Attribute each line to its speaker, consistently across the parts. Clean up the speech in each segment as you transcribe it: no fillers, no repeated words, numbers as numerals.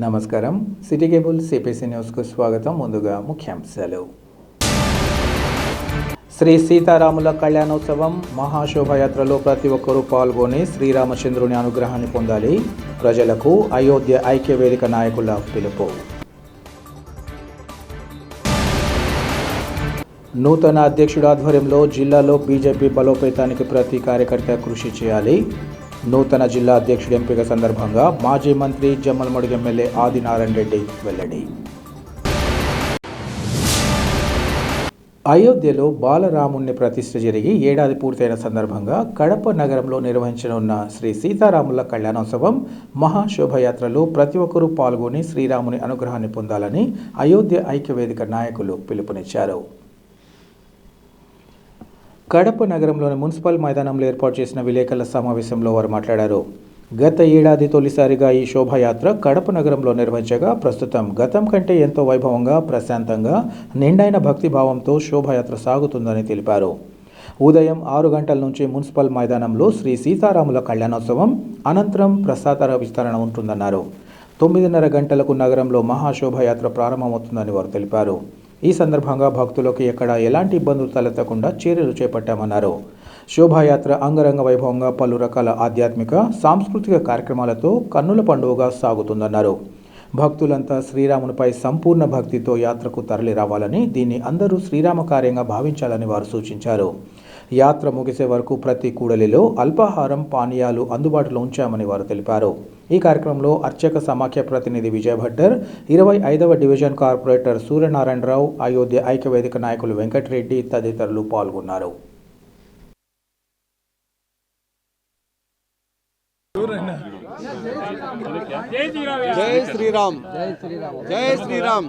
Speaker 1: నమస్కారం. City cable CPC న్యూస్కు స్వాగతం. ముందుగా ముఖ్యాంశాలు. శ్రీ సీతారాముల కళ్యాణోత్సవం మహాశోభయాత్రలో ప్రతి ఒక్కరూ పాల్గొని శ్రీరామచంద్రుని అనుగ్రహాన్ని పొందాలి. ప్రజలకు అయోధ్య ఐక్యవేదిక నాయకుల పిలుపు. నూతన అధ్యక్షుడి ఆధ్వర్యంలో జిల్లాలో బీజేపీ బలోపేతానికి ప్రతి కార్యకర్త కృషి చేయాలి. నూతన జిల్లా అధ్యక్షుడి ఎంపిక సందర్భంగా మాజీ మంత్రి జమ్మలమడుగు ఎమ్మెల్యే ఆదినారాయణ రెడ్డి వెల్లడి. అయోధ్యలో బాలరాముని ప్రతిష్ఠ జరిగి ఏడాది పూర్తయిన సందర్భంగా కడప నగరంలో నిర్వహించనున్న శ్రీ సీతారాముల కళ్యాణోత్సవం మహాశోభయాత్రలో ప్రతి ఒక్కరూ పాల్గొని శ్రీరాముని అనుగ్రహాన్ని పొందాలని అయోధ్య ఐక్యవేదిక నాయకులు పిలుపునిచ్చారు. కడప నగరంలోని మున్సిపల్ మైదానంలో ఏర్పాటు చేసిన విలేకరుల సమావేశంలో వారు మాట్లాడారు. గత ఏడాది తొలిసారిగా ఈ శోభాయాత్ర కడప నగరంలో నిర్వహించగా ప్రస్తుతం గతం కంటే ఎంతో వైభవంగా, ప్రశాంతంగా, నిండైన భక్తిభావంతో శోభాయాత్ర సాగుతుందని తెలిపారు. ఉదయం 6 గంటల నుంచి మున్సిపల్ మైదానంలో శ్రీ సీతారాముల కళ్యాణోత్సవం, అనంతరం ప్రసాద విస్తరణ ఉంటుందన్నారు. 9:30 గంటలకు నగరంలో మహాశోభాయాత్ర ప్రారంభమవుతుందని వారు తెలిపారు. ఈ సందర్భంగా భక్తులకు ఎక్కడ ఎలాంటి ఇబ్బందులు తలెత్తకుండా చర్యలు చేపట్టామన్నారు. శోభాయాత్ర అంగరంగ వైభవంగా పలు రకాల ఆధ్యాత్మిక, సాంస్కృతిక కార్యక్రమాలతో కన్నుల పండుగగా సాగుతుందన్నారు. భక్తులంతా శ్రీరామునిపై సంపూర్ణ భక్తితో యాత్రకు తరలి రావాలని, దీన్ని అందరూ శ్రీరామ కార్యంగా భావించాలని వారు సూచించారు. యాత్ర ముగిసే వరకు ప్రతి కూడలిలో అల్పాహారం, పానీయాలు అందుబాటులో ఉంచామని వారు తెలిపారు. ఈ కార్యక్రమంలో అర్చక సమాఖ్య ప్రతినిధి విజయ్ భట్టర్, 25వ డివిజన్ కార్పొరేటర్ సూర్యనారాయణరావు, అయోధ్య ఐక్యవేదిక నాయకులు వెంకటరెడ్డి తదితరులు పాల్గొన్నారు.
Speaker 2: జై శ్రీరామ్, జై శ్రీరామ్.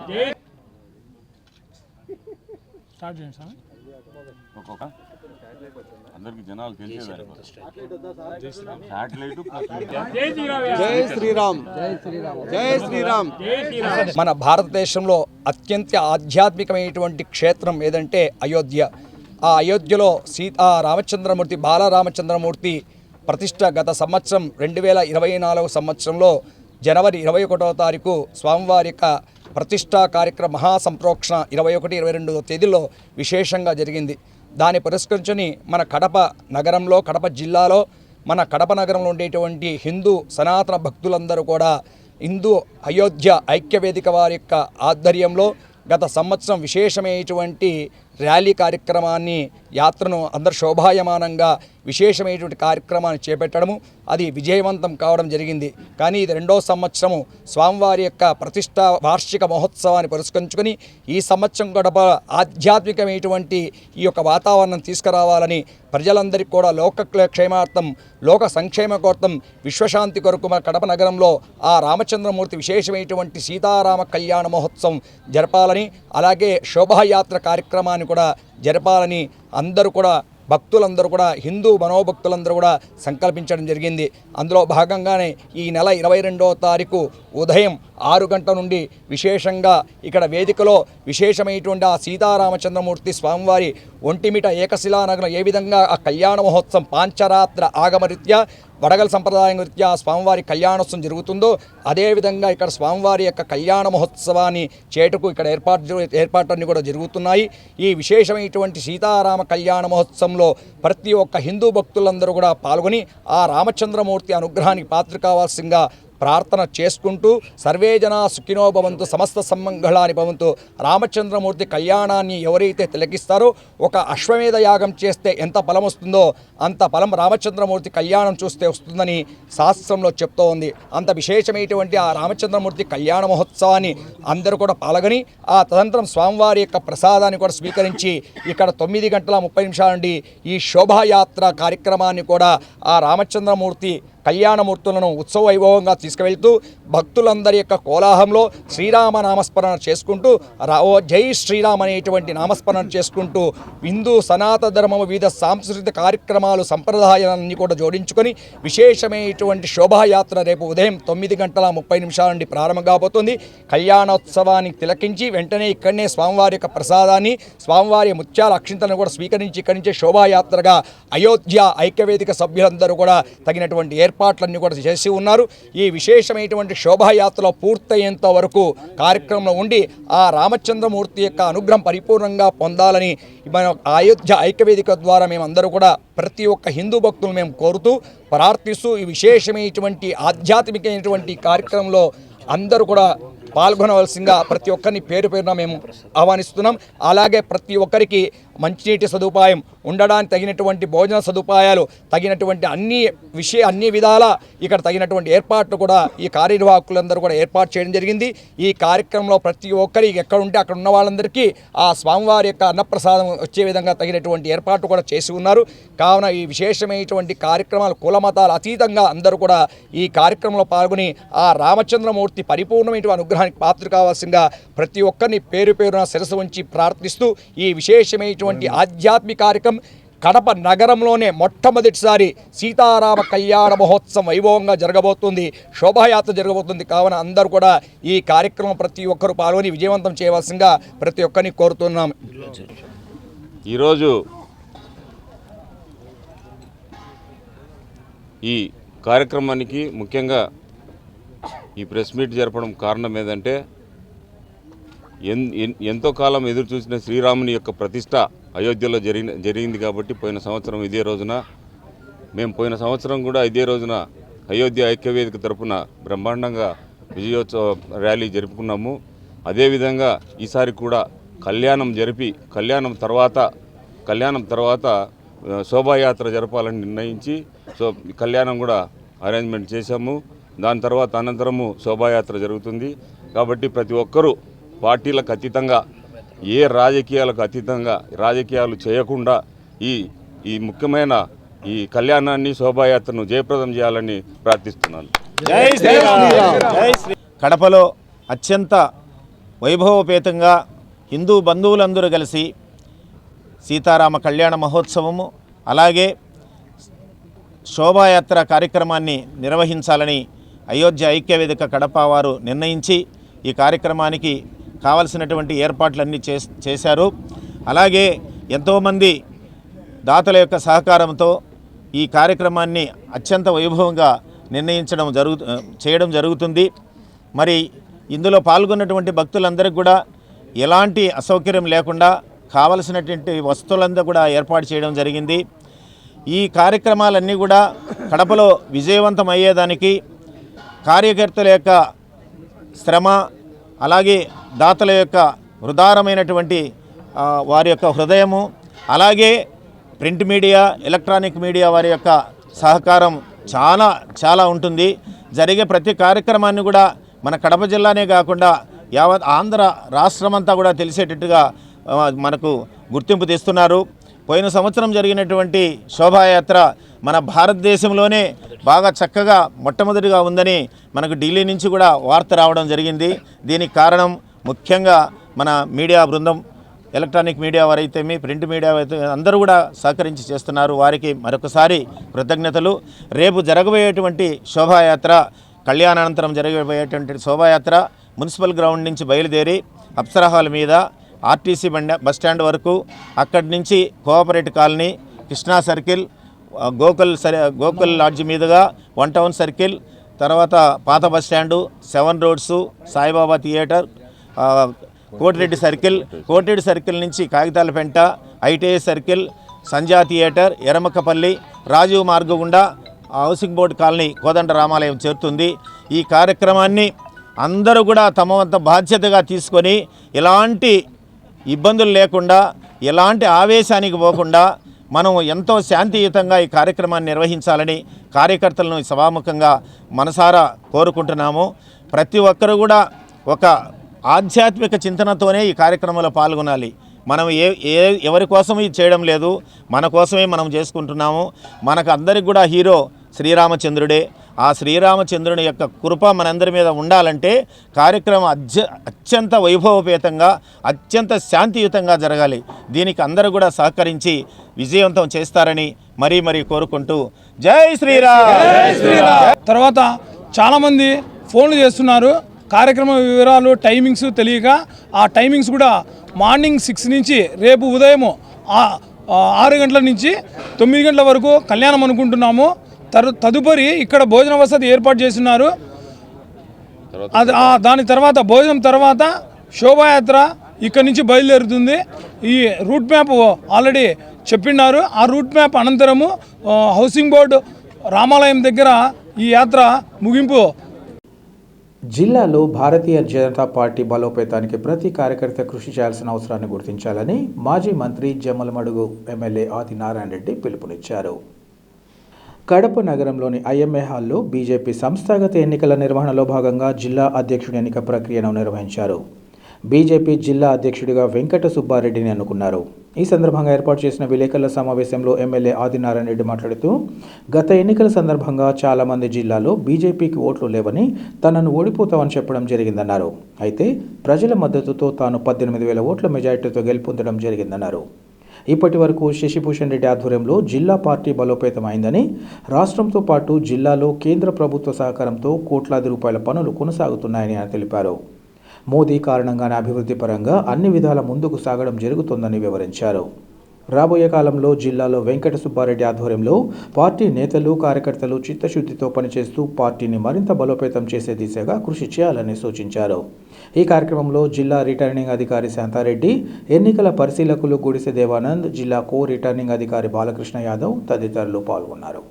Speaker 3: అందరికి జనాలు తెలిసేదాన్ని
Speaker 2: జై శ్రీరామ్, జై శ్రీరామ్.
Speaker 4: మన భారతదేశంలో అత్యంత ఆధ్యాత్మికమైనటువంటి క్షేత్రం ఏదంటే అయోధ్య. ఆ అయోధ్యలో రామచంద్రమూర్తి, బాలరామచంద్రమూర్తి ప్రతిష్ట గత సంవత్సరం 2024 సంవత్సరంలో జనవరి 21వ తారీఖు స్వామివారి యొక్క ప్రతిష్టా కార్యక్రమ మహాసంప్రోక్షణ 21, 22 తేదీల్లో విశేషంగా జరిగింది. దాన్ని పురస్కరించుని మన కడప నగరంలో, కడప జిల్లాలో, మన కడప నగరంలో ఉండేటువంటి హిందూ సనాతన భక్తులందరూ కూడా హిందూ అయోధ్య ఐక్యవేదిక వారి యొక్క ఆధ్వర్యంలో గత సంవత్సరం విశేషమైనటువంటి ర్యాలీ కార్యక్రమాన్ని, యాత్రను అందరు శోభాయమానంగా విశేషమైనటువంటి కార్యక్రమాన్ని చేపట్టడము, అది విజయవంతం కావడం జరిగింది. కానీ ఇది 2వ సంవత్సరము స్వామివారి యొక్క ప్రతిష్టా వార్షిక మహోత్సవాన్ని పురస్కరించుకొని ఈ సంవత్సరం గడప ఆధ్యాత్మికమైనటువంటి ఈ యొక్క వాతావరణం తీసుకురావాలని, ప్రజలందరికీ కూడా లోక క్షేమార్థం, లోక సంక్షేమ కోర్థం, విశ్వశాంతి కొరకు మన కడప నగరంలో ఆ రామచంద్రమూర్తి విశేషమైనటువంటి సీతారామ కళ్యాణ మహోత్సవం జరపాలని, అలాగే శోభాయాత్ర కార్యక్రమాన్ని కూడా జరపాలని అందరూ కూడా భక్తులందరూ కూడా, హిందూ మనోభక్తులందరూ కూడా సంకల్పించడం జరిగింది. అందులో భాగంగానే ఈ నెల 22వ తారీఖు ఉదయం 6 గంటల నుండి విశేషంగా ఇక్కడ వేదికలో విశేషమైనటువంటి ఆ సీతారామచంద్రమూర్తి స్వామివారి ఒంటిమిట ఏకశిలానగరం ఏ విధంగా ఆ కళ్యాణ మహోత్సవం పాంచరాత్ర ఆగమరీత్యా, వడగల సంప్రదాయం రీత్యా స్వామివారి కళ్యాణోత్సవం జరుగుతుందో అదేవిధంగా ఇక్కడ స్వామివారి యొక్క కళ్యాణ మహోత్సవాన్ని చేటుకు ఇక్కడ ఏర్పాట్లన్నీ కూడా జరుగుతున్నాయి. ఈ విశేషమైనటువంటి సీతారామ కళ్యాణ మహోత్సవంలో ప్రతి ఒక్క హిందూ భక్తులందరూ కూడా పాల్గొని ఆ రామచంద్రమూర్తి అనుగ్రహానికి పాత్ర కావాల్సిందిగా ప్రార్థన చేసుకుంటూ సర్వే జనా సుఖినో భవంతు, సమస్త సమ్మంగళాని భవంతు. రామచంద్రమూర్తి కళ్యాణాన్ని ఎవరైతే తిలకిస్తారో, ఒక అశ్వమేధ యాగం చేస్తే ఎంత ఫలం వస్తుందో అంత ఫలం రామచంద్రమూర్తి కళ్యాణం చూస్తే వస్తుందని శాస్త్రంలో చెప్తూ ఉంది. అంత విశేషమైనటువంటి ఆ రామచంద్రమూర్తి కళ్యాణ మహోత్సవాన్ని అందరూ కూడా పాల్గొని ఆ తదనంతరం స్వామివారి యొక్క ప్రసాదాన్ని కూడా స్వీకరించి ఇక్కడ 9:30 నుండి ఈ శోభాయాత్ర కార్యక్రమాన్ని కూడా ఆ రామచంద్రమూర్తి కళ్యాణమూర్తులను ఉత్సవ వైభవంగా తీసుకువెళ్తూ భక్తులందరి యొక్క కోలాహంలో శ్రీరామ నామస్మరణ చేసుకుంటూ జై శ్రీరామ్ అనేటువంటి నామస్మరణ చేసుకుంటూ హిందూ సనాతన ధర్మము వివిధ సాంస్కృతిక కార్యక్రమాలు, సంప్రదాయాలన్నీ కూడా జోడించుకొని విశేషమైనటువంటి శోభాయాత్ర రేపు ఉదయం 9:30 నుండి ప్రారంభం కాబోతుంది. కళ్యాణోత్సవాన్ని తిలకించి వెంటనే ఇక్కడనే స్వామివారి యొక్క ప్రసాదాన్ని, స్వామివారి ముత్యాల అక్షింతలను కూడా స్వీకరించి ఇక్కడి నుంచే శోభాయాత్రగా అయోధ్య ఐక్యవేదిక సభ్యులందరూ కూడా తగినటువంటి ఏర్పాట్లన్నీ కూడా చేసి ఉన్నారు. ఈ విశేషమైనటువంటి శోభాయాత్రలో పూర్తయ్యేంత వరకు కార్యక్రమంలో ఉండి ఆ రామచంద్రమూర్తి యొక్క అనుగ్రహం పరిపూర్ణంగా పొందాలని మన అయోధ్య ఐక్యవేదిక ద్వారా మేమందరూ కూడా ప్రతి ఒక్క హిందూ భక్తులు మేము కోరుతూ ప్రార్థిస్తూ ఈ విశేషమైనటువంటి ఆధ్యాత్మికమైనటువంటి కార్యక్రమంలో అందరూ కూడా పాల్గొనవలసిందిగా ప్రతి ఒక్కరిని పేరు పేరున మేము ఆహ్వానిస్తున్నాం. అలాగే ప్రతి ఒక్కరికి మంచినీటి సదుపాయం, ఉండడానికి తగినటువంటి భోజన సదుపాయాలు, తగినటువంటి అన్ని విధాల ఇక్కడ తగినటువంటి ఏర్పాట్లు కూడా ఈ కార్యనిర్వాహకులందరూ కూడా ఏర్పాటు చేయడం జరిగింది. ఈ కార్యక్రమంలో ప్రతి ఒక్కరికి ఎక్కడ ఉంటే అక్కడ ఉన్న వాళ్ళందరికీ ఆ స్వామివారి యొక్క అన్నప్రసాదం వచ్చే విధంగా తగినటువంటి ఏర్పాట్లు కూడా చేసి ఉన్నారు. కావున ఈ విశేషమైనటువంటి కార్యక్రమాలు కుల మతాల అతీతంగా అందరూ కూడా ఈ కార్యక్రమంలో పాల్గొని ఆ రామచంద్రమూర్తి పరిపూర్ణమైన అనుగ్రహానికి పాత్ర కావాల్సిందిగా ప్రతి ఒక్కరిని పేరు పేరున శిరస్సు ఉంచి ప్రార్థిస్తూ ఈ విశేషమైనటువంటి ఆధ్యాత్మిక కార్యక్రమం కడప నగరంలోనే మొట్టమొదటిసారి సీతారామ కళ్యాణ మహోత్సవం వైభవంగా జరగబోతుంది, శోభాయాత్ర జరగబోతుంది. కావున అందరూ కూడా ఈ కార్యక్రమం ప్రతి ఒక్కరూ పాల్గొని విజయవంతం చేయవలసిందిగా ప్రతి ఒక్కరిని కోరుతున్నాం.
Speaker 3: ఈరోజు ఈ కార్యక్రమానికి ముఖ్యంగా ఈ ప్రెస్ మీట్ జరపడం కారణం ఏంటంటే ఎంతో కాలం ఎదురు చూసిన శ్రీరాముని యొక్క ప్రతిష్ట అయోధ్యలో జరిగింది కాబట్టి పోయిన సంవత్సరం ఇదే రోజున పోయిన సంవత్సరం కూడా ఇదే రోజున అయోధ్య ఐక్యవేదిక తరపున బ్రహ్మాండంగా విజయోత్సవ ర్యాలీ జరుపుకున్నాము. అదేవిధంగా ఈసారి కూడా కళ్యాణం తర్వాత శోభాయాత్ర జరపాలని నిర్ణయించి కళ్యాణం కూడా అరేంజ్మెంట్ చేశాము. దాని తర్వాత అనంతరము శోభాయాత్ర జరుగుతుంది. కాబట్టి ప్రతి ఒక్కరూ పార్టీలకు అతీతంగా, ఏ రాజకీయాలకు అతీతంగా, రాజకీయాలు చేయకుండా ఈ ముఖ్యమైన ఈ కళ్యాణాన్ని, శోభాయాత్రను జయప్రదం చేయాలని ప్రార్థిస్తున్నాను.
Speaker 2: జై శ్రీరామ్.
Speaker 5: కడపలో అత్యంత వైభవపేతంగా హిందూ బంధువులందరూ కలిసి సీతారామ కళ్యాణ మహోత్సవము అలాగే శోభాయాత్ర కార్యక్రమాన్ని నిర్వహించాలని అయోధ్య ఐక్యవేదిక కడప వారు నిర్ణయించి ఈ కార్యక్రమానికి కావలసినటువంటి ఏర్పాట్లన్నీ చేశారు. అలాగే ఎంతోమంది దాతల యొక్క సహకారంతో ఈ కార్యక్రమాన్ని అత్యంత వైభవంగా చేయడం జరుగుతుంది. మరి ఇందులో పాల్గొన్నటువంటి భక్తులందరికీ కూడా ఎలాంటి అసౌకర్యం లేకుండా కావలసినటువంటి వస్తువులంతా కూడా ఏర్పాటు చేయడం జరిగింది. ఈ కార్యక్రమాలన్నీ కూడా కడపలో విజయవంతం అయ్యేదానికి కార్యకర్తల యొక్క శ్రమ అలాగే దాతల యొక్క హృదయమైనటువంటి వారి యొక్క హృదయము అలాగే ప్రింట్ మీడియా, ఎలక్ట్రానిక్ మీడియా వారి యొక్క సహకారం చాలా ఉంటుంది. జరిగే ప్రతి కార్యక్రమాన్ని కూడా మన కడప జిల్లానే కాకుండా యావత్ ఆంధ్ర రాష్ట్రమంతా కూడా తెలిసేటట్టుగా మనకు గుర్తింపు తెస్తున్నారు. పోయిన సంవత్సరం జరిగినటువంటి శోభాయాత్ర మన భారతదేశంలోనే బాగా చక్కగా మొట్టమొదటిగా ఉందని మనకు ఢిల్లీ నుంచి కూడా వార్త రావడం జరిగింది. దీనికి కారణం ముఖ్యంగా మన మీడియా బృందం, ఎలక్ట్రానిక్ మీడియా వారైతే ప్రింట్ మీడియా అయితే అందరూ కూడా సహకరించి చేస్తున్నారు. వారికి మరొకసారి కృతజ్ఞతలు. రేపు జరగబోయేటువంటి శోభాయాత్ర, కళ్యాణానంతరం జరగబోయేటువంటి శోభాయాత్ర మున్సిపల్ గ్రౌండ్ నుంచి బయలుదేరి అప్సరా హాల్ మీద ఆర్టీసీ బస్టాండ్ వరకు, అక్కడి నుంచి cooperative colony, Krishna circle, Gokul lodge మీదుగా 1 టౌన్ సర్కిల్, తర్వాత పాత bus stand, 7 roads, Saibaba theatre, Kotireddy circle నుంచి Kagitalapenta, ITI circle, Sandhya theatre, Eramakapalli, Rajiv మార్గం గుండా హౌసింగ్ బోర్డు కాలనీ, కోదండ రామాలయం చేరుతుంది. ఈ కార్యక్రమాన్ని అందరూ కూడా తమ వంత బాధ్యతగా తీసుకొని ఎలాంటి ఇబ్బందులు లేకుండా, ఎలాంటి ఆవేశానికి పోకుండా మనం ఎంతో శాంతియుతంగా ఈ కార్యక్రమాన్ని నిర్వహించాలని కార్యకర్తలను సభాముఖంగా మనసారా కోరుకుంటున్నాము. ప్రతి ఒక్కరు కూడా ఒక ఆధ్యాత్మిక చింతనతోనే ఈ కార్యక్రమంలో పాల్గొనాలి. మనం ఎవరి కోసం ఇది చేయడం లేదు, మన కోసమే మనం చేసుకుంటున్నాము. మనకు అందరికి కూడా హీరో శ్రీరామచంద్రుడే. ఆ శ్రీరామచంద్రుని యొక్క కృప మనందరి మీద ఉండాలంటే కార్యక్రమం అత్యంత వైభవపేతంగా, అత్యంత శాంతియుతంగా జరగాలి. దీనికి అందరూ కూడా సహకరించి విజయవంతం చేస్తారని మరీ కోరుకుంటూ జై శ్రీరామ్.
Speaker 6: తర్వాత చాలామంది ఫోన్లు చేస్తున్నారు. కార్యక్రమ వివరాలు, టైమింగ్స్ తెలియక ఆ టైమింగ్స్ కూడా మార్నింగ్ 6 నుంచి రేపు ఉదయం 6 గంటల నుంచి 9 గంటల వరకు కళ్యాణం అనుకుంటున్నాము. తదుపరి ఇక్కడ భోజన వసతి ఏర్పాటు చేస్తున్నారు. దాని తర్వాత భోజనం తర్వాత శోభాయాత్ర ఇక్కడ నుంచి బయలుదేరుతుంది. ఈ రూట్ మ్యాప్ ఆల్రెడీ చెప్పిన్నారు. ఆ రూట్ మ్యాప్ అనంతరము హౌసింగ్ బోర్డు రామాలయం దగ్గర ఈ యాత్ర ముగింపు.
Speaker 1: జిల్లాలో భారతీయ జనతా పార్టీ బలోపేతానికి ప్రతి కార్యకర్త కృషి చేయాల్సిన అవసరాన్ని గుర్తించాలని మాజీ మంత్రి జమ్మలమడుగు ఎమ్మెల్యే ఆదినారాయణ రెడ్డి పిలుపునిచ్చారు. కడప నగరంలోని ఐఎంఏ హాల్లో బీజేపీ సంస్థాగత ఎన్నికల నిర్వహణలో భాగంగా జిల్లా అధ్యక్షుడి ఎన్నిక ప్రక్రియను నిర్వహించారు. బీజేపీ జిల్లా అధ్యక్షుడిగా వెంకట సుబ్బారెడ్డిని ఎన్నుకున్నారు. ఈ సందర్భంగా ఏర్పాటు చేసిన విలేకరుల సమావేశంలో ఎమ్మెల్యే ఆదినారాయణ రెడ్డి మాట్లాడుతూ, గత ఎన్నికల సందర్భంగా చాలామంది జిల్లాలో బీజేపీకి ఓట్లు లేవని తనను ఓడిపోతామని చెప్పడం జరిగిందన్నారు. అయితే ప్రజల మద్దతుతో తాను 18,000 ఓట్ల మెజారిటీతో గెలుపొందడం జరిగిందన్నారు. ఇప్పటి వరకు శశిభూషణ్ రెడ్డి ఆధ్వర్యంలో జిల్లా పార్టీ బలోపేతమైందని, రాష్ట్రంతో పాటు జిల్లాలో కేంద్ర ప్రభుత్వ సహకారంతో కోట్లాది రూపాయల పనులు కొనసాగుతున్నాయని ఆయన తెలిపారు. మోదీ కారణంగానే అభివృద్ధి పరంగా అన్ని విధాల ముందుకు సాగడం జరుగుతోందని వివరించారు. రాబోయే కాలంలో జిల్లాలో వెంకట సుబ్బారెడ్డి ఆధ్వర్యంలో పార్టీ నేతలు, కార్యకర్తలు చిత్తశుద్ధితో పనిచేస్తూ పార్టీని మరింత బలోపేతం చేసే దిశగా కృషి చేయాలని సూచించారు. ఈ కార్యక్రమంలో జిల్లా రిటర్నింగ్ అధికారి శాంతారెడ్డి, ఎన్నికల పరిశీలకులు గుడిసె దేవానంద్, జిల్లా కో రిటర్నింగ్ అధికారి బాలకృష్ణ యాదవ్ తదితరులు పాల్గొన్నారు.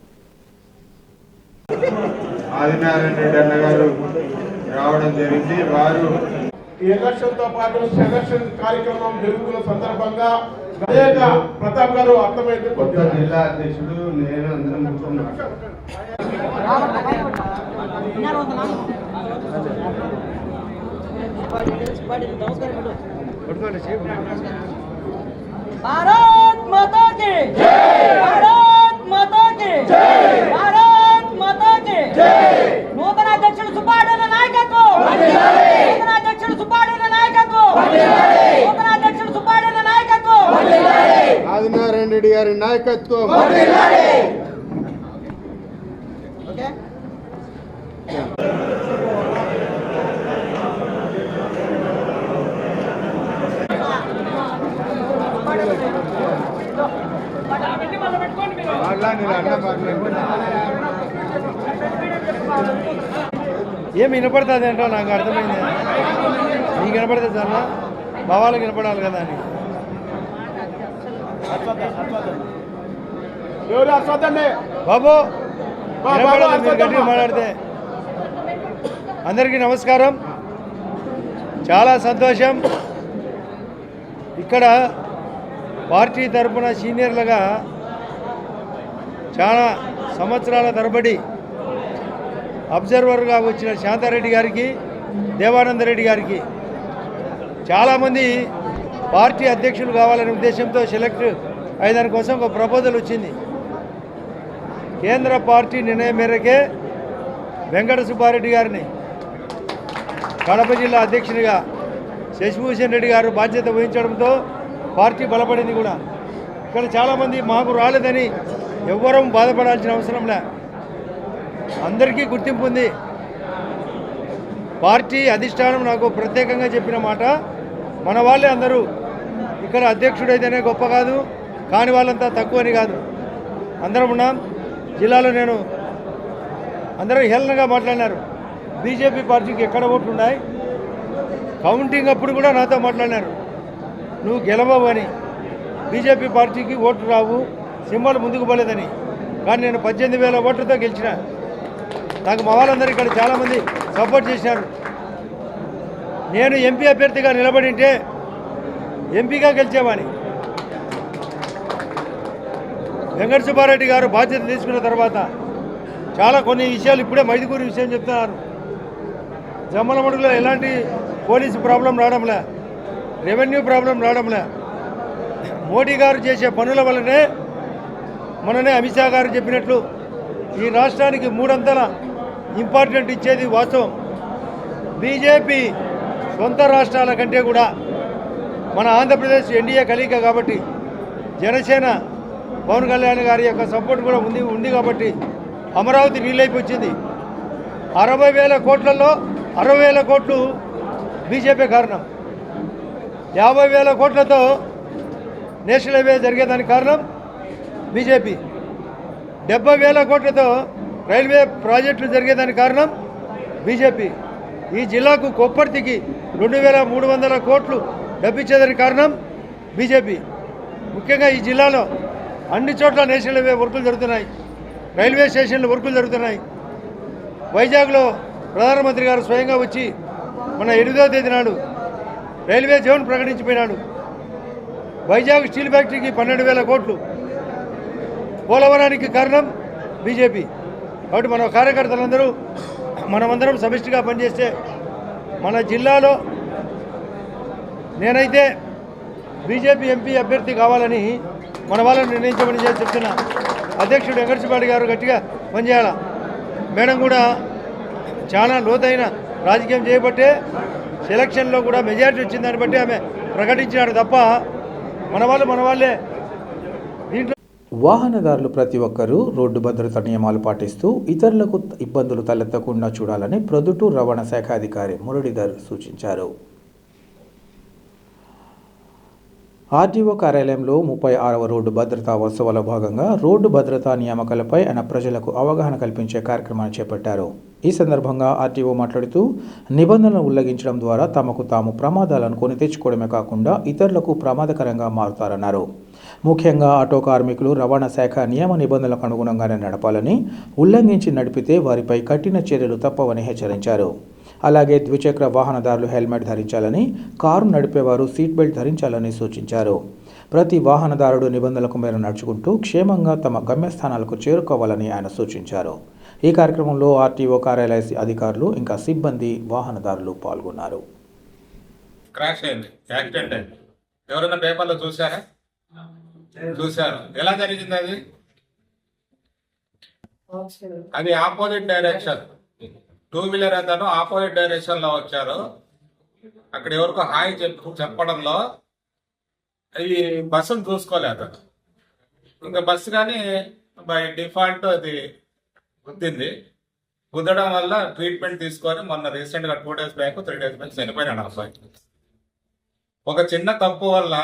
Speaker 7: ఆదినారాయణ రెడ్డి అన్న గారు రావడం జరిగింది. వారు ఎలక్షన్ తో పాటు సెలక్షన్ కార్యక్రమం జరుగుతున్న సందర్భంగా అనేక ప్రతాప్ గారు అర్థమైంది కొత్త జిల్లా అధ్యక్షుడు నేను అందరం
Speaker 8: భారత్ మాతా కి జై, భారత్ మాతా కి జై, భారత్ మాతా కి జై. నూతన అధ్యక్షుడు సుబ్బారెడ్డి నాయకత్వం వర్ధిల్లాలి, నూతన అధ్యక్షుడు సుబ్బారెడ్డి నాయకత్వం వర్ధిల్లాలి, నూతన అధ్యక్షుడు సుబ్బారెడ్డి నాయకత్వం వర్ధిల్లాలి,
Speaker 7: ఆదినారాయణ రెడ్డి గారి నాయకత్వం
Speaker 8: వర్ధిల్లాలి. ఓకే
Speaker 9: ఏమి వినపడుతుంది అంటే నాకు అర్థమైంది. నీకు వినపడుతుంది సార్, మా వాళ్ళకి వినపడాలి కదా అని. బాబు మీరు గట్టిగా మాట్లాడితే. అందరికీ నమస్కారం. చాలా సంతోషం. ఇక్కడ పార్టీ తరఫున సీనియర్లుగా చాలా సంవత్సరాల తరబడి అబ్జర్వర్గా వచ్చిన శాంతారెడ్డి గారికి, దేవానందరెడ్డి గారికి, చాలామంది పార్టీ అధ్యక్షులు కావాలనే ఉద్దేశంతో సెలెక్ట్ అయ్యేదాని కోసం ఒక ప్రపోజల్ వచ్చింది. కేంద్ర పార్టీ నిర్ణయం మేరకే వెంకట సుబ్బారెడ్డి గారిని కడప జిల్లా అధ్యక్షునిగా శశిభూషణ్ రెడ్డి గారు బాధ్యత వహించడంతో పార్టీ బలపడింది కూడా. ఇక్కడ చాలామంది మాకు రాలేదని ఎవ్వరూ బాధపడాల్సిన అవసరం లే. అందరికీ గుర్తింపు ఉంది. పార్టీ అధిష్టానం నాకు ప్రత్యేకంగా చెప్పిన మాట, మన వాళ్ళే అందరూ ఇక్కడ అధ్యక్షుడైతేనే గొప్ప కాదు, కాని వాళ్ళంతా తక్కువని కాదు, అందరం ఉన్నాం. జిల్లాలో నేను అందరూ హేళనగా మాట్లాడినారు. బీజేపీ పార్టీకి ఎక్కడ ఓట్లు ఉన్నాయి, కౌంటింగ్ అప్పుడు కూడా నాతో మాట్లాడినారు, నువ్వు గెలవవు అని, బీజేపీ పార్టీకి ఓట్లు రావు, సింబల్ ముందుకు పోలేదని. కానీ నేను 18,000 ఓట్లతో గెలిచిన. నాకు మా వాళ్ళందరూ ఇక్కడ చాలామంది సపోర్ట్ చేశారు. నేను ఎంపీ అభ్యర్థిగా నిలబడి ఉంటే ఎంపీగా గెలిచేవాని. వెంకట సుబ్బారెడ్డి గారు బాధ్యత తీసుకున్న తర్వాత చాలా కొన్ని విషయాలు ఇప్పుడే మైదుకూరి విషయం చెప్తున్నారు. జమ్మలమడుగులో ఎలాంటి పోలీసు ప్రాబ్లం రావడంలే, రెవెన్యూ ప్రాబ్లం రావడంలే. మోడీ గారు చేసే పనుల వల్లనే, మననే అమిత్ షా గారు చెప్పినట్లు ఈ రాష్ట్రానికి 3 ఇంపార్టెంట్ ఇచ్చేది వాస్తవం. బీజేపీ సొంత రాష్ట్రాల కంటే కూడా మన ఆంధ్రప్రదేశ్ ఎన్డీఏ కలయిక కాబట్టి, జనసేన పవన్ కళ్యాణ్ గారి యొక్క సపోర్ట్ కూడా ఉంది కాబట్టి అమరావతి నీళ్ళైపు వచ్చింది. 60,000 కోట్లలో 60,000 కోట్లు బీజేపీ కారణం. 50,000 కోట్లతో నేషనల్ హైవే జరిగేదానికి కారణం బీజేపీ. 70,000 కోట్లతో రైల్వే ప్రాజెక్టులు జరిగేదానికి కారణం బీజేపీ. ఈ జిల్లాకు కొప్పర్తికి 2,300 కోట్లు డబ్బిచ్చేదానికి కారణం బీజేపీ. ముఖ్యంగా ఈ జిల్లాలో అన్ని చోట్ల నేషనల్ హైవే వర్కులు జరుగుతున్నాయి, రైల్వే స్టేషన్లు వర్కులు జరుగుతున్నాయి. వైజాగ్లో ప్రధానమంత్రి గారు స్వయంగా వచ్చి మన 8వ తేదీ నాడు రైల్వే జోన్ ప్రకటించిపోయినాడు. వైజాగ్ స్టీల్ ఫ్యాక్టరీకి 12,000 కోట్లు, పోలవరానికి కారణం బీజేపీ. కాబట్టి మన కార్యకర్తలందరూ మనమందరం సమిష్టిగా పనిచేస్తే మన జిల్లాలో నేనైతే బీజేపీ ఎంపీ అభ్యర్థి కావాలని మన వాళ్ళని నిర్ణయించమని చెప్తున్నా. అధ్యక్షుడు వెంకటసుబ్బారెడ్డి గారు గట్టిగా పనిచేయాల. మేడం కూడా చాలా లోతైన రాజకీయం చేయబట్టే సెలక్షన్లో కూడా మెజారిటీ వచ్చిందని బట్టి ఆమె ప్రకటించినాడు తప్ప మన వాళ్ళే దీంట్లో.
Speaker 1: వాహనదారులు ప్రతి ఒక్కరూ రోడ్డు భద్రతా నియమాలు పాటిస్తూ ఇతరులకు ఇబ్బందులు తలెత్తకుండా చూడాలని ప్రొద్దుటూరు రవాణా శాఖ అధికారి మురళీధర్ సూచించారు. ఆర్టీఓ కార్యాలయంలో 36వ రోడ్డు భద్రతా ఉత్సవాల భాగంగా రోడ్డు భద్రతా నియామకాలపై ఆయన ప్రజలకు అవగాహన కల్పించే కార్యక్రమాన్ని చేపట్టారు. ఈ సందర్భంగా ఆర్టీఓ మాట్లాడుతూ నిబంధనలను ఉల్లంఘించడం ద్వారా తమకు తాము ప్రమాదాలను కొని తెచ్చుకోవడమే కాకుండా ఇతరులకు ప్రమాదకరంగా మారుతారన్నారు. ముఖ్యంగా ఆటో కార్మికులు రవాణా శాఖ నియమ నిబంధనలకు అనుగుణంగానే నడపాలని, ఉల్లంఘించి నడిపితే వారిపై కఠిన చర్యలు తప్పవని హెచ్చరించారు. అలాగే ద్విచక్ర వాహనదారులు హెల్మెట్ ధరించాలని, కారు నడిపేవారు సీట్ బెల్ట్ ధరించాలని సూచించారు. ప్రతి వాహనదారుడు నిబంధనలకు మేర నడుచుకుంటూ క్షేమంగా తమ గమ్యస్థానాలకు చేరుకోవాలని ఆయన సూచించారు. ఈ కార్యక్రమంలో ఆర్టీఓ కార్యాలయ అధికారులు ఇంకా సిబ్బంది, వాహనదారులు పాల్గొన్నారు.
Speaker 10: క్రాష్ అయింది, యాక్సిడెంట్ అయింది. ఎవరైనా పేపర్లో చూసారా? చూశారు. ఎలా జరిగింది అది? అది ఆపోజిట్ డైరెక్షన్, 2 వీలర్ అతను ఆపోజిట్ డైరెక్షన్ లో వచ్చారు. అక్కడ ఎవరికో హాయ్ చెప్పడంలో ఈ బస్సును చూసుకోలేదు. ఇంకా బస్సు కానీ బై డిఫాల్ట్ అది గుద్దింది. గుద్దడం వల్ల ట్రీట్మెంట్ తీసుకొని మొన్న రీసెంట్ గా 2 డేస్ బ్యాక్ 3 డేస్ బ్యాక్ చనిపోయినాడు అబ్బాయి. ఒక చిన్న తప్పు వల్ల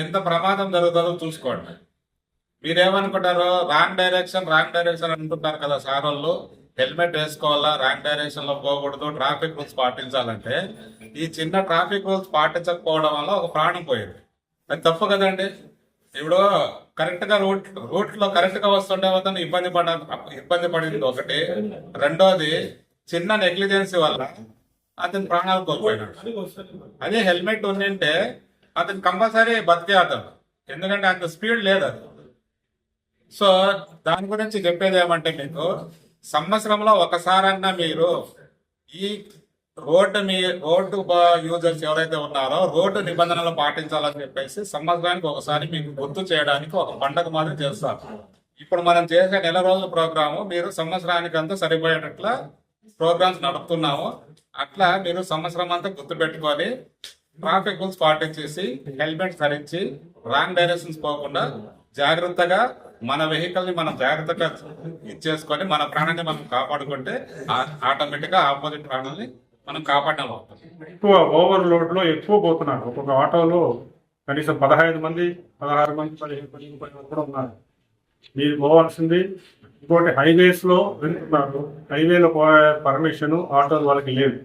Speaker 10: ఎంత ప్రమాదం జరుగుతుందో చూసుకోండి. మీరేమనుకుంటారు? రాంగ్ డైరెక్షన్ అనుకుంటారు కదా సార్ వాళ్ళు. హెల్మెట్ వేసుకోవాలా, రాంగ్ డైరెక్షన్ లో పోకూడదు, ట్రాఫిక్ రూల్స్ పాటించాలంటే ఈ చిన్న ట్రాఫిక్ రూల్స్ పాటించకపోవడం వల్ల ఒక ప్రాణం పోయింది. అది తప్పు కదండి. ఇప్పుడు కరెక్ట్ గా రూట్ లో కరెక్ట్ గా వస్తుండే అతను ఇబ్బంది పడింది ఒకటి. రెండోది చిన్న నెగ్లిజెన్సీ వల్ల అతని ప్రాణాలు కోల్పోయినాడు. అదే హెల్మెట్ ఉండింటే అతను కంపల్సరీ బతికే అతను, ఎందుకంటే అంత స్పీడ్ లేదు అది. సో దాని గురించి చెప్పేది ఏమంటే, మీకు సంవత్సరంలో ఒకసారన్నా మీరు ఈ రోడ్డు యూజర్స్ ఎవరైతే ఉన్నారో రోడ్డు నిబంధనలు పాటించాలని చెప్పేసి సంవత్సరానికి ఒకసారి మీకు గుర్తు చేయడానికి ఒక పండగ మాదిరి చేస్తారు. ఇప్పుడు మనం చేసే నెల రోజుల ప్రోగ్రాము మీరు సంవత్సరానికి అంతా సరిపోయేటట్ల ప్రోగ్రామ్స్ నడుపుతున్నాము. అట్లా మీరు సంవత్సరం అంతా గుర్తు పెట్టుకొని ట్రాఫిక్ రూల్స్ పాటించేసి హెల్మెట్ ధరించి రాంగ్ డైరెక్షన్స్ పోకుండా జాగ్రత్తగా మన వెహికల్ ని మనం జాగ్రత్తగా ఇచ్చేసుకొని మన ప్రాణాన్ని మనం కాపాడుకుంటే ఆటోమేటిక్ గా ఆపోజిట్ ప్రాణాలని మనం కాపాడడం అవుతుంది.
Speaker 11: ఎక్కువ ఓవర్లోడ్ లో ఎక్కువ పోతున్నారు. ఒక్కొక్క ఆటోలో కనీసం 15 మంది, 16 మంది, 15 కూడా ఉన్నారు. మీరు పోవాల్సింది. ఇంకోటి హైవేస్ లో వెళ్తున్నారు. హైవేలో పోయే పర్మిషన్ ఆటో వాళ్ళకి లేదు.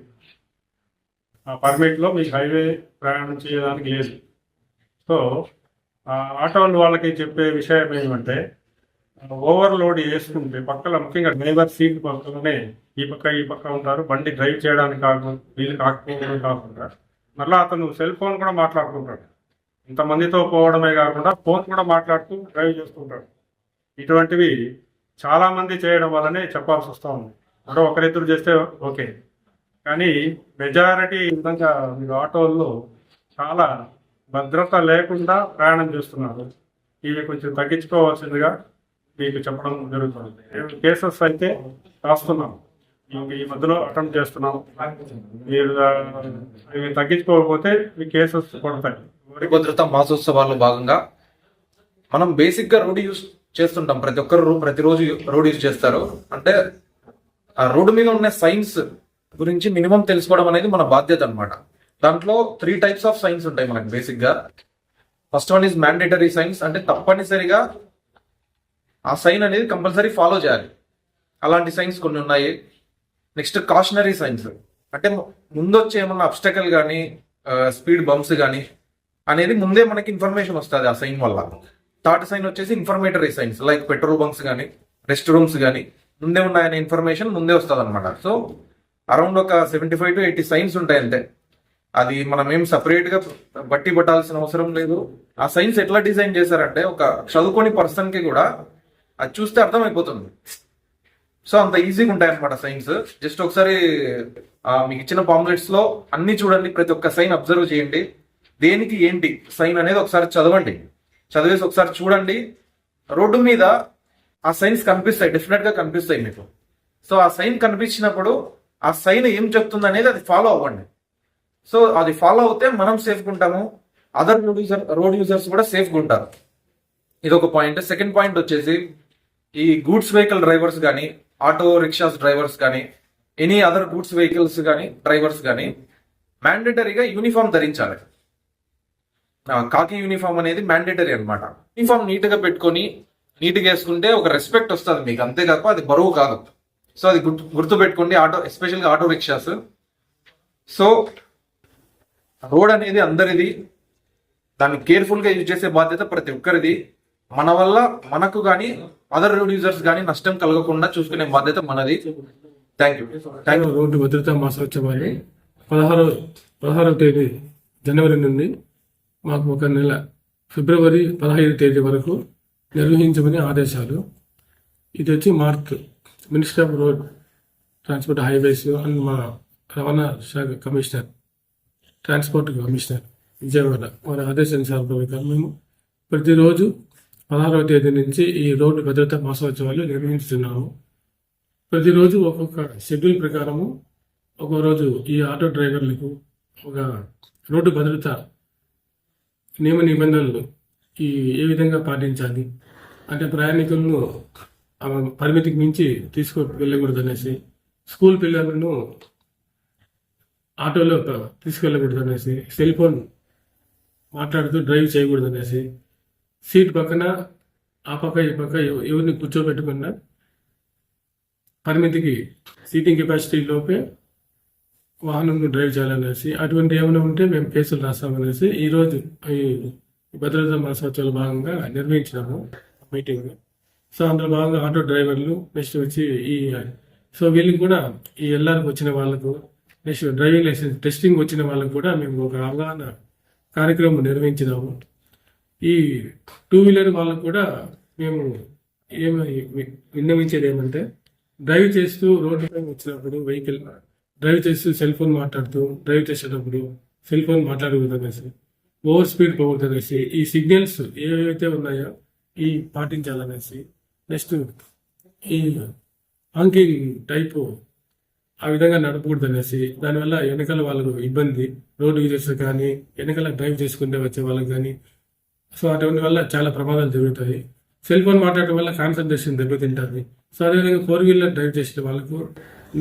Speaker 11: ఆ పర్మిట్ లో మీకు హైవే ప్రయాణం చేయడానికి లేదు. సో ఆటో వాళ్ళకి చెప్పే విషయం ఏమంటే, ఓవర్లోడ్ వేసుకుంటే పక్కన ముఖ్యంగా డ్రైవర్ సీట్ పక్కనే ఈ పక్క ఉంటారు. బండి డ్రైవ్ చేయడానికి వీళ్ళు కాకుండా మళ్ళీ అతను సెల్ ఫోన్ కూడా మాట్లాడుకుంటాడు. ఇంతమందితో పోవడమే కాకుండా ఫోన్ కూడా మాట్లాడుతూ డ్రైవ్ చేస్తుంటాడు. ఇటువంటివి చాలా మంది చేయడం వల్లనే చెప్పాల్సి వస్తూ ఉంది. అంటే ఒకరిద్దరు చేస్తే ఓకే, కానీ మెజారిటీ విధంగా మీరు ఆటోల్లో చాలా భద్రత లేకుండా ప్రయాణం చేస్తున్నారు. ఇవి కొంచెం తగ్గించుకోవాల్సిందిగా మీకు చెప్పడం జరుగుతుంది. కేసెస్ అయితే రాస్తున్నాం, ఈ మధ్యలో అటెంప్ట్ చేస్తున్నాం. మీరు ఇవి తగ్గించుకోకపోతే మీ కేసెస్ పడతాయి.
Speaker 12: భద్రతా మాసోత్సవాల్లో భాగంగా మనం బేసిక్ గా రోడ్ యూజ్ చేస్తుంటాం. ప్రతి ఒక్కరు ప్రతిరోజు రోడ్ యూజ్ చేస్తారు. అంటే ఆ రోడ్డు మీద ఉన్న సైన్స్ గురించి మినిమం తెలుసుకోవడం అనేది మన బాధ్యత అనమాట. దాంట్లో 3 types ఆఫ్ సైన్స్ ఉంటాయి మనకు బేసిక్ గా. First one is mandatory science, అంటే తప్పనిసరిగా ఆ సైన్ అనేది కంపల్సరీ ఫాలో చేయాలి. అలాంటి సైన్స్ కొన్ని ఉన్నాయి. నెక్స్ట్ కాషనరీ సైన్స్ అంటే ముందు వచ్చే ఏమన్నా అబ్స్టకల్ కానీ స్పీడ్ బంప్స్ కానీ అనేది ముందే మనకి ఇన్ఫర్మేషన్ వస్తుంది ఆ సైన్ వల్ల. థర్డ్ సైన్ వచ్చేసి informatory science like petrol bunks కానీ రెస్ట్ రూమ్స్ కానీ ముందే ఉన్నాయనే ఇన్ఫర్మేషన్ ముందే వస్తుంది అనమాట. సో అరౌండ్ ఒక 75 to 80 సైన్స్ ఉంటాయి అంతే. అది మనం ఏం సపరేట్గా బట్టి పట్టాల్సిన అవసరం లేదు. ఆ సైన్స్ ఎట్లా డిజైన్ చేశారంటే ఒక చదువుకోని పర్సన్కి కూడా అది చూస్తే అర్థమైపోతుంది. సో అంత ఈజీగా ఉంటాయి అనమాట సైన్స్. జస్ట్ ఒకసారి మీకు ఇచ్చిన పాంప్లెట్స్ లో అన్ని చూడండి, ప్రతి ఒక్క సైన్ అబ్జర్వ్ చేయండి, దేనికి ఏంటి సైన్ అనేది ఒకసారి చదవండి. చదివేసి ఒకసారి చూడండి. రోడ్డు మీద ఆ సైన్స్ కనిపిస్తాయి, డెఫినెట్ గా కనిపిస్తాయి మీకు. సో ఆ సైన్ కనిపించినప్పుడు ఆ సైన్ ఏం చెప్తుంది అనేది అది ఫాలో అవ్వండి. సో అది ఫాలో అవుతే మనం సేఫ్గా ఉంటాము, అదర్ రోడ్ యూజర్స్ కూడా సేఫ్గా ఉంటారు. ఇది ఒక పాయింట్. సెకండ్ పాయింట్ వచ్చేసి ఈ గూడ్స్ వెహికల్ డ్రైవర్స్ కానీ ఆటో రిక్షాస్ డ్రైవర్స్ కానీ ఎనీ అదర్ గూడ్స్ వెహికల్స్ కానీ డ్రైవర్స్ కానీ మ్యాండేటరీగా యూనిఫామ్ ధరించాలి. కాకి యూనిఫామ్ అనేది మ్యాండేటరీ అనమాట. యూనిఫామ్ నీట్గా పెట్టుకొని నీట్గా వేసుకుంటే ఒక రెస్పెక్ట్ వస్తుంది మీకు, అంతేకాక అది బరువు కాదు. సో అది గుర్తు పెట్టుకోండి, ఎస్పెషల్గా ఆటో రిక్షాస్. సో రోడ్ అనేది అందరిది, దాన్ని కేర్ఫుల్గా యూజ్ చేసే బాధ్యత ప్రతి ఒక్కరిది. మన వల్ల మనకు కానీ అదర్ రోడ్ యూజర్స్ కానీ నష్టం కలగకుండా చూసుకునే బాధ్యత మనది. Thank you.
Speaker 11: రోడ్డు భద్రతా మాసోత్సవాన్ని 16వ తేదీ జనవరి నుండి మాకు ఒక నెల ఫిబ్రవరి 15వ తేదీ వరకు నిర్వహించమని ఆదేశాలు. ఇది వచ్చి minister of road transport highways and మా రవాణా శాఖ కమిషనర్ ట్రాన్స్పోర్ట్ కమిషనర్ విజయవాడ వారి ఆదేశానుసారం ప్రకారం మేము ప్రతిరోజు 16వ తేదీ నుంచి ఈ రోడ్డు భద్రతా మాసోత్సవాలు నిర్వహిస్తున్నాము. ప్రతిరోజు ఒక్కొక్క షెడ్యూల్ ప్రకారము ఒక్కో రోజు ఈ ఆటో డ్రైవర్లకు ఒక రోడ్డు భద్రత నియమ నిబంధనలు ఏ విధంగా పాటించాలి అంటే ప్రయాణికులను పరిమితికి మించి వెళ్ళకూడదు అనేసి, స్కూల్ పిల్లలను ఆటోలో తీసుకెళ్ళకూడదు అనేసి, సెల్ ఫోన్ మాట్లాడుతూ డ్రైవ్ చేయకూడదు అనేసి, సీట్ పక్కన ఆ పక్క ఈ పక్క ఎవరిని కూర్చోబెట్టకుండా పరిమితికి సీటింగ్ కెపాసిటీ లోపే వాహనం డ్రైవ్ చేయాలనేసి, అటువంటి ఏమైనా ఉంటే మేము కేసులు రాస్తామనేసి ఈరోజు ఈ భద్రతా మాసోత్సవాల భాగంగా నిర్వహించినాము మీటింగ్. సో అందులో భాగంగా ఆటో డ్రైవర్లు నెక్స్ట్ వచ్చి సో వీళ్ళకి కూడా ఈ ఎల్ఆర్కి వచ్చిన వాళ్ళకు నెక్స్ట్ డ్రైవింగ్ లైసెన్స్ టెస్టింగ్ వచ్చిన వాళ్ళకు కూడా మేము ఒక అవగాహన కార్యక్రమం నిర్వహించినాము. ఈ 2 వీలర్ వాళ్ళకు కూడా మేము విన్నవించేది ఏమంటే డ్రైవ్ చేస్తూ రోడ్డుపై వచ్చినప్పుడు వెహికల్ డ్రైవ్ చేస్తూ సెల్ ఫోన్ మాట్లాడుతూ డ్రైవ్ చేసేటప్పుడు సెల్ ఫోన్ మాట్లాడకూడదు అనేసి, ఓవర్ స్పీడ్ పోకూడదు అనేసి, ఈ సిగ్నల్స్ ఏవైతే ఉన్నాయో ఈ పాటించాలనేసి, నెక్స్ట్ ఈ ఆంకింగ్ టైపు ఆ విధంగా నడపకూడదు అనేసి, దానివల్ల వెనకాల వాళ్ళకు ఇబ్బంది, రోడ్డు యూజర్స్ కానీ వెనకాల డ్రైవ్ చేసుకుంటే వచ్చే వాళ్ళకి కానీ. సో అటువంటి వల్ల చాలా ప్రమాదాలు జరుగుతాయి. సెల్ ఫోన్ మాట్లాడటం వల్ల కాన్సన్ట్రేషన్ దెబ్బతింటుంది. సో అదేవిధంగా 4 వీలర్ డ్రైవ్ చేసిన వాళ్ళకు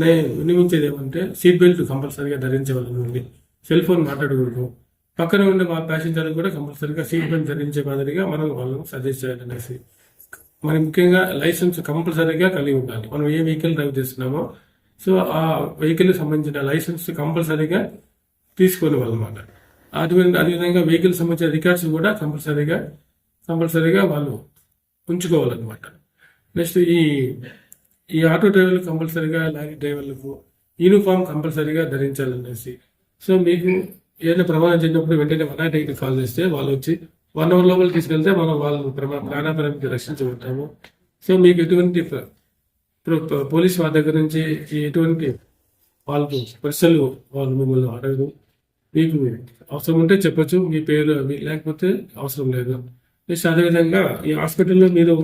Speaker 11: నేను వినిపించేది ఏమంటే సీట్ బెల్ట్ కంపల్సరీగా ధరించవలసింది, సెల్ ఫోన్ మాట్లాడకూడదు. పక్కన ఉండే మా ప్యాసింజర్లు కూడా కంపల్సరీగా సీట్ బెల్ట్ ధరించే మాదిరిగా మనం వాళ్ళని సజెస్ట్ చేయాలనేసి, మరి ముఖ్యంగా లైసెన్స్ కంపల్సరీగా కలిగి ఉండాలి. మనం ఏ వెహికల్ డ్రైవ్ చేస్తున్నామో సో ఆ వెహికల్కి సంబంధించిన లైసెన్స్ కంపల్సరీగా తీసుకొని వాళ్ళమాట. అదేవిధంగా వెహికల్ సంబంధించిన రికార్డ్స్ కూడా కంపల్సరీగా వాళ్ళు ఉంచుకోవాలన్నమాట. నెక్స్ట్ ఈ ఆటో డ్రైవర్లు కంపల్సరీగా లారీ డ్రైవర్లకు యూనిఫామ్ కంపల్సరీగా ధరించాలనేసి. సో మీకు ఏదైనా ప్రమాదం చెందినప్పుడు వెంటనే 108కి కాల్ చేస్తే వాళ్ళు వచ్చి 1 అవర్ లోపల తీసుకెళ్తే మనం వాళ్ళు ప్రాణాపాయానికి రక్షించబడతాము. సో మీకు ఎటువంటి పోలీస్ వారి దగ్గర నుంచి ఎటువంటి వాళ్ళకు పరీక్షలు వాళ్ళు మిమ్మల్ని అడగదు. మీకు అవసరం ఉంటే చెప్పచ్చు మీ పేరు, లేకపోతే అవసరం లేదు. నెక్స్ట్ అదేవిధంగా ఈ హాస్పిటల్లో మీరు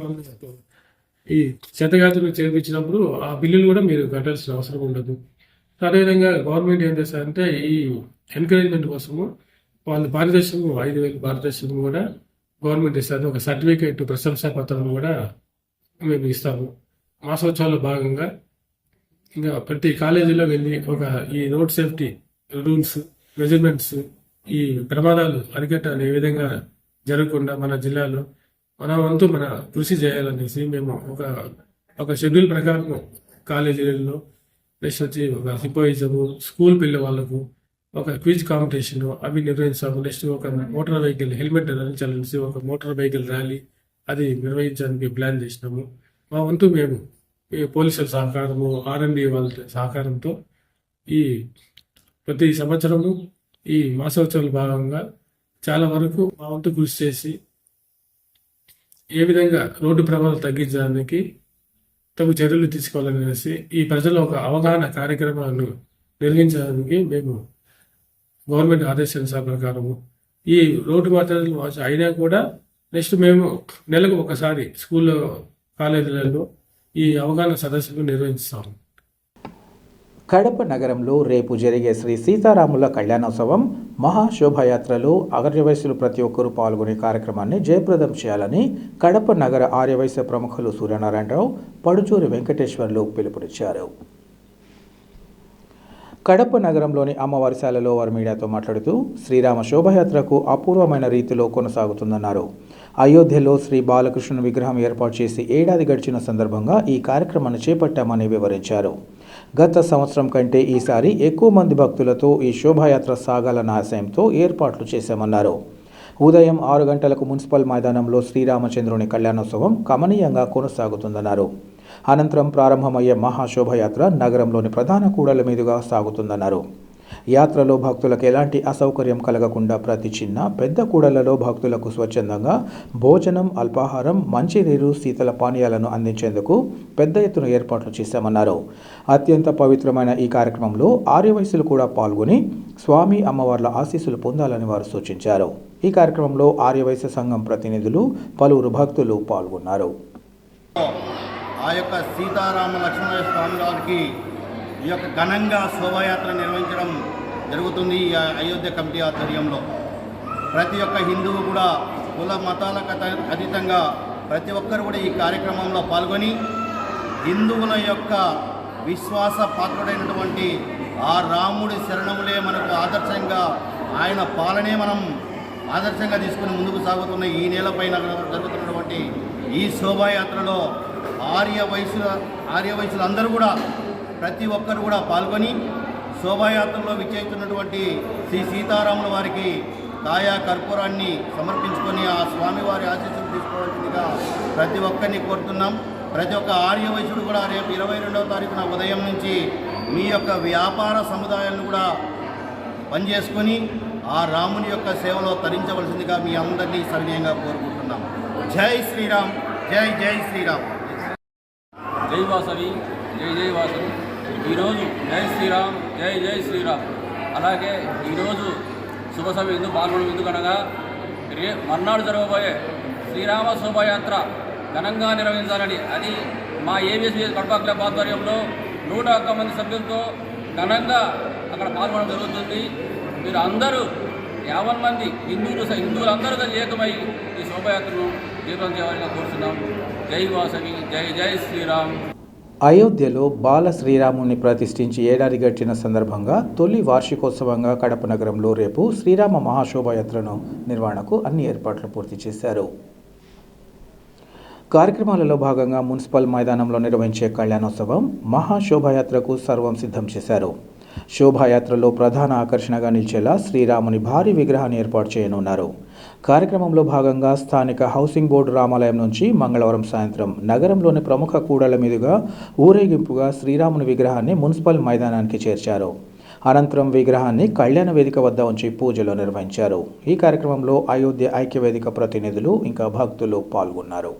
Speaker 11: ఈ శతగాత్రులు చేర్పించినప్పుడు ఆ బిల్లులు కూడా మీరు కట్టాల్సిన అవసరం ఉండదు. అదేవిధంగా గవర్నమెంట్ ఏం చేస్తారంటే ఈ ఎంకరేజ్మెంట్ కోసము వాళ్ళు పారితోషికం 5,000 పారితోషికం కూడా గవర్నమెంట్ ఇస్తారు. ఒక సర్టిఫికేట్ ప్రశంసా పత్రం కూడా మేము ఇస్తాము. మాసోత్సవాల్లో భాగంగా ఇంకా ప్రతి కాలేజీలో వెళ్ళి ఈ రోడ్ సేఫ్టీ రూల్స్, మెజర్మెంట్స్, ఈ ప్రమాదాలు అరికట్టాలి ఏ విధంగా జరగకుండా మన జిల్లాలో మన వంతు మన కృషి చేయాలనేసి మేము ఒక షెడ్యూల్ ప్రకారం కాలేజీలలో నెక్స్ట్ వచ్చి ఒక హిపోయిజము స్కూల్ పిల్లవాళ్ళకు ఒక క్విజ్ కాంపిటీషన్ అవి నిర్వహించాము. నెక్స్ట్ ఒక మోటార్ వెహికల్ హెల్మెట్ ధరించాలనేసి ఒక మోటార్ వెహికల్ ర్యాలీ అది నిర్వహించడానికి ప్లాన్ చేసినాము. మా వంతు మేము ఈ పోలీసుల సహకారము R&D వాళ్ళ సహకారంతో ఈ ప్రతి సంవత్సరము ఈ మాసోత్సవాల భాగంగా చాలా వరకు మా వంతు కృషి చేసి ఏ విధంగా రోడ్డు ప్రమాదాలు తగ్గించడానికి తగు చర్యలు తీసుకోవాలనేసి ఈ ప్రజల్లో ఒక అవగాహన కార్యక్రమాలను నిర్వహించడానికి మేము గవర్నమెంట్ ఆదేశాల ప్రకారము ఈ రోడ్డు మార్చాలు అయినా కూడా నెక్స్ట్ మేము నెలకు ఒకసారి స్కూల్లో కాలేజీలలో ఈ అవగాహన సదస్సులు నిర్వహిస్తాము.
Speaker 1: కడప నగరంలో రేపు జరిగే శ్రీ సీతారాముల కళ్యాణోత్సవం మహాశోభాయాత్రలో ఆర్యవైశ్యులు ప్రతి ఒక్కరూ పాల్గొనే కార్యక్రమాన్ని జయప్రదం చేయాలని కడప నగర ఆర్యవైశ్య ప్రముఖులు సూర్యనారాయణరావు, పడుచూరి వెంకటేశ్వర్లు పిలుపునిచ్చారు. కడప నగరంలోని అమ్మవారిశాలలో వారు మీడియాతో మాట్లాడుతూ శ్రీరామ శోభాయాత్రకు అపూర్వమైన రీతిలో కొనసాగుతుందన్నారు. అయోధ్యలో శ్రీ బాలకృష్ణుని విగ్రహం ఏర్పాటు చేసి ఏడాది గడిచిన సందర్భంగా ఈ కార్యక్రమాన్ని చేపట్టామని వివరించారు. గత సంవత్సరం కంటే ఈసారి ఎక్కువ మంది భక్తులతో ఈ శోభాయాత్ర సాగాలన్న ఆశయంతో ఏర్పాట్లు చేశామన్నారు. ఉదయం 6 గంటలకు మున్సిపల్ మైదానంలో శ్రీరామచంద్రుని కళ్యాణోత్సవం కమనీయంగా కొనసాగుతుందన్నారు. అనంతరం ప్రారంభమయ్యే మహాశోభయాత్ర నగరంలోని ప్రధాన కూడల మీదుగా సాగుతుందన్నారు. యాత్రలో భక్తులకు ఎలాంటి అసౌకర్యం కలగకుండా ప్రతి చిన్న పెద్ద కూడలలో భక్తులకు స్వచ్ఛందంగా భోజనం, అల్పాహారం, మంచినీరు, శీతల పానీయాలను అందించేందుకు పెద్ద ఎత్తున ఏర్పాట్లు చేశామన్నారు. అత్యంత పవిత్రమైన ఈ కార్యక్రమంలో ఆర్యవైశ్యులు కూడా పాల్గొని స్వామి అమ్మవార్ల ఆశీస్సులు పొందాలని వారు సూచించారు. ఈ కార్యక్రమంలో ఆర్యవైశ్య సంఘం ప్రతినిధులు, పలువురు భక్తులు పాల్గొన్నారు.
Speaker 13: ఆ యొక్క సీతారామ లక్ష్మణ స్వామి వారికి ఈ యొక్క ఘనంగా శోభాయాత్ర నిర్వహించడం జరుగుతుంది. ఈ అయోధ్య కమిటీ ఆధ్వర్యంలో ప్రతి ఒక్క హిందువు కూడా కుల మతాలకు అతీతంగా ప్రతి ఒక్కరు కూడా ఈ కార్యక్రమంలో పాల్గొని హిందువుల యొక్క విశ్వాస పాత్రుడైనటువంటి ఆ రాముడి శరణములే మనకు ఆదర్శంగా, ఆయన పాలనే మనం ఆదర్శంగా తీసుకుని ముందుకు సాగుతున్న ఈ నేలపైన జరుగుతున్నటువంటి ఈ శోభాయాత్రలో ఆర్యవైశ్యులందరూ కూడా ప్రతి ఒక్కరు కూడా పాల్గొని శోభాయాత్రలో విచ్చేస్తున్నటువంటి శ్రీ సీతారాముల వారికి కాయా కర్పూరాన్ని సమర్పించుకొని ఆ స్వామివారి ఆశీస్సులు తీసుకోవాల్సిందిగా ప్రతి ఒక్కరిని కోరుతున్నాం. ప్రతి ఒక్క ఆర్యవైశ్యుడు కూడా రేపు 22వ తారీఖున ఉదయం నుంచి మీ యొక్క వ్యాపార సముదాయాలను కూడా పనిచేసుకొని ఆ రాముని యొక్క సేవలో తరించవలసిందిగా మీ అందరినీ సవినయంగా కోరుకుంటున్నాం. జై శ్రీరామ్, జై జై శ్రీరామ్.
Speaker 14: జై వాసవి, జై జై వాసవి. ఈరోజు జై శ్రీరామ్, జై జై శ్రీరామ్. అలాగే ఈరోజు శుభ సమయం ఎందుకు పాల్గొనడం ఎందుకనగా మర్నాడు జరగబోయే శ్రీరామ శోభాయాత్ర ఘనంగా నిర్వహించాలని, అది మా ఏబీఎస్పీ కడప క్లబ్ ఆధ్వర్యంలో 101 మంది సభ్యులతో ఘనంగా అక్కడ పాల్గొనడం జరుగుతుంది. మీరు అందరూ 50 మంది హిందువులందరూ ఏకమై ఈ శోభాయాత్రను జీవితం చేయాలని కోరుతున్నాం. జై వాసవి, జై జై శ్రీరామ్.
Speaker 1: అయోధ్యలో బాల శ్రీరాముని ప్రతిష్ఠించి ఏడాది గడిచిన సందర్భంగా తొలి వార్షికోత్సవంగా కడప నగరంలో రేపు శ్రీరామ మహాశోభాయాత్రను నిర్వహణకు అన్ని ఏర్పాట్లు పూర్తి చేశారు. కార్యక్రమాలలో భాగంగా మున్సిపల్ మైదానంలో నిర్వహించే కళ్యాణోత్సవం మహాశోభాయాత్రకు సర్వం సిద్ధం చేశారు. శోభాయాత్రలో ప్రధాన ఆకర్షణగా నిలిచేలా శ్రీరాముని భారీ విగ్రహాన్ని ఏర్పాటు చేయనున్నారు. కార్యక్రమంలో భాగంగా స్థానిక హౌసింగ్ బోర్డు రామాలయం నుంచి మంగళవారం సాయంత్రం నగరంలోని ప్రముఖ కూడళ్ల మీదుగా ఊరేగింపుగా శ్రీరాముని విగ్రహాన్ని మున్సిపల్ మైదానానికి చేర్చారు. అనంతరం విగ్రహాన్ని కళ్యాణ వేదిక వద్ద ఉంచి పూజలు నిర్వహించారు. ఈ కార్యక్రమంలో అయోధ్య ఐక్యవేదిక ప్రతినిధులు ఇంకా భక్తులు పాల్గొన్నారు.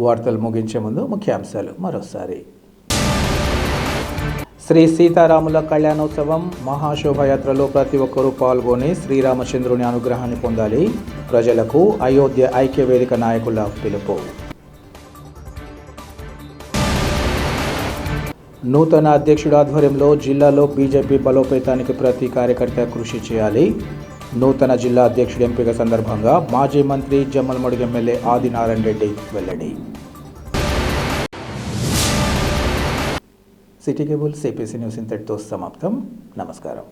Speaker 1: వార్తలు ముగించే ముందు ముఖ్యాంశాలు మరోసారి. శ్రీ సీతారాముల కళ్యాణోత్సవం మహాశోభయాత్రలో ప్రతి ఒక్కరూ పాల్గొని శ్రీరామచంద్రుని అనుగ్రహాన్ని పొందాలి. ప్రజలకు అయోధ్య ఐక్యవేదిక నాయకుల పిలుపు. నూతన అధ్యక్షుడి ఆధ్వర్యంలో జిల్లాలో బీజేపీ బలోపేతానికి ప్రతి కార్యకర్త కృషి చేయాలి. నూతన జిల్లా అధ్యక్షుడి ఎంపిక సందర్భంగా మాజీ మంత్రి జమ్మలమడుగు ఎమ్మెల్యే ఆదినారాయణ రెడ్డి వెల్లడి. సిటీ కేబుల్ సిపిసి న్యూస్ ఇంతటితో సమాప్తం. నమస్కారం.